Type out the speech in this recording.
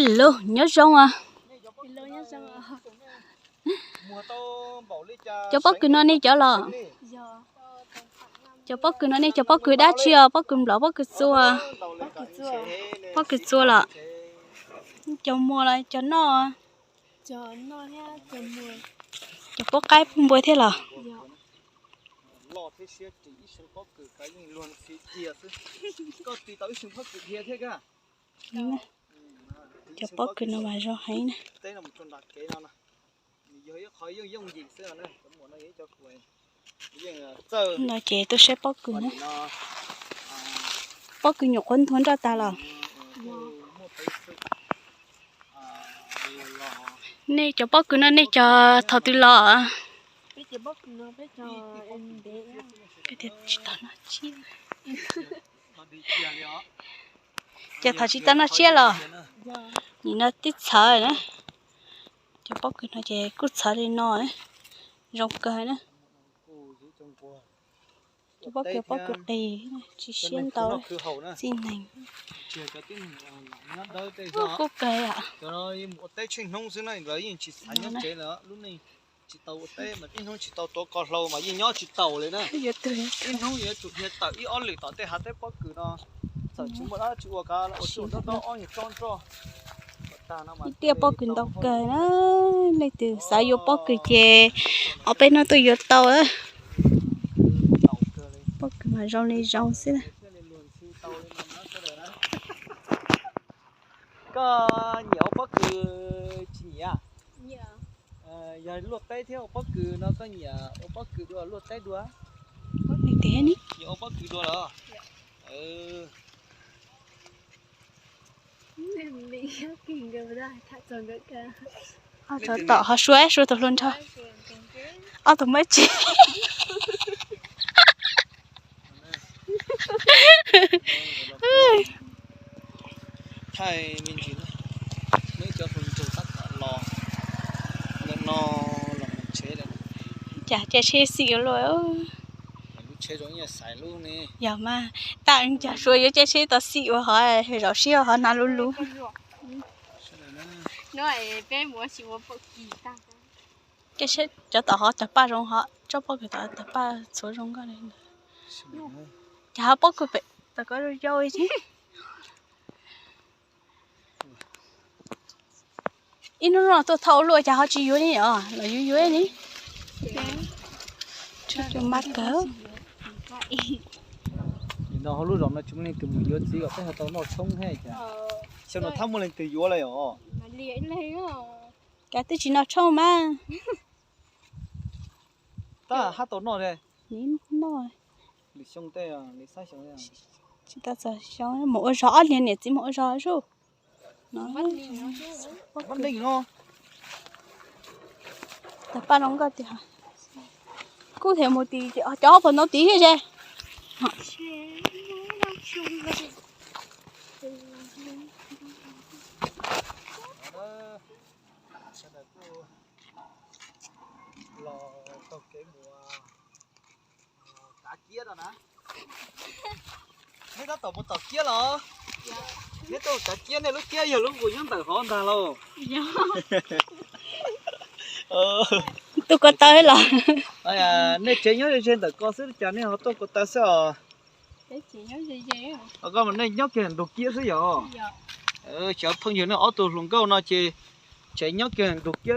Hello, nhớ rong à. Cho bác cứ nói đi cho lò. Cho bác cứ nói đi cho bác cứ đá chia, bác cứ lọ bác cứ xua. Bác cứ xua lọ. Cho mua lại cho nó. Cho nó ha, cho mua. Cho bác cái bùi thế lò. Lọ thế xia chỉ số bác cứ cái gì luôn xí chia chứ. Có tí tới số bác cứ chia thế cả. Cho bác cứ nó vào rồi hay nè. Đây là một con đặc kế nó nè. Dưới khỏi dùng gì xưa nữa, cũng muốn nói cho cô. Nó chế tôi sẽ bác cứ nữa. Bác cứ nhục hơn thốn ra ta lò. Nè cho bác cứ nó nè cho thọ từ lò. Biết cho bác nó biết cho em bé. Cái thiệt chỉ tao nó chia. Cho thọ chỉ tao nó chia lò. Nhìn nó tít sợ rồi đó. Cho bác cứ nó chế cút sợ đi nó ấy. Rong cơ nữa. Cho bác cứ đầy chỉ xiên tao xin này. Cô cây ạ. Cho nó một tay chuyên nông xứ này lấy chỉ sản nhất chế nữa lúc này chỉ tàu tay mà ít nông chỉ tàu to còn lâu mà nhỏ chỉ tàu lên này. Ít nông gì chụp hiện tại ít on lì tàu tay hạt tay bác cứ nó sợ chúng mà đã chụp cả là ở chỗ đó on nhiệt tròn cho. Tia bác cứ tàu cây đó này từ xã vô bác cứ chè ở bên nó tôi vô tàu á. Bác cứ mà rong đi rong xí này. Có nhiều bác cứ chỉ à? Giờ luộc tay theo bác cứ nó có nhiều bác cứ đua luộc tay đua. Bác này té ní. Nhiều bác cứ đua đó. Mình kinh gần đây, thật chọn được cả. Cho tỏ họ xuế thật luôn thôi. Tụi mấy chị. Thầy mình chỉ mấy cho phần chủ tắc lò nên nó làm chế đấy. Chả chế chế xỉu rồi ơi. Chế giống như xài luôn nè. Dạ mà tại anh chả xuôi với chế chế tao xỉu hỏi rồi xỉu hỏi nào luôn luôn. Nói bé mua xíu một kỳ ta. Chế chế cho tao họ tập ba rong họ cho bao người ta tập ba số rong cái này. Chả bao người bị tao có rồi chơi chứ. In nó tôi thâu luôn chả họ chỉ dưới này à là dưới này. Cho mắt cỡ. Nó lúc đó nó chúng nên từ mùi dưa gì gặp cái tao nó trông hay chả. Sao nó thăm một lần từ dưa này hả? Mà liền lên á. Cái thứ chỉ nó trâu mà. Ta hát tao nó đây. Nín nó. Lịch xong tay à, lịch sai xong đây. Chúng ta sẽ xong mỗi rõ liền này chỉ mỗi rõ rồi. Nó Bắt đỉnh nó. Tập ba đóng cái thì hả? Cụ thể một tí cho phần nó tí hết chứ. Lò tao cái mùa cá kia đó nè. Mấy đó tao một tao kia lò. Mấy tao cá kia này lúc kia giờ lúc của những tao khó ăn lò. Tôi có tới là. Nếu chế nhớ trên tao có sức cho nên họ tôi có tới sao? Để chị nhớ gì vậy? Có mà nên nhớ cái đồ kia chứ giờ. Cháu phong giờ nó ở tù luôn câu nó chế nhớ cái đồ kia.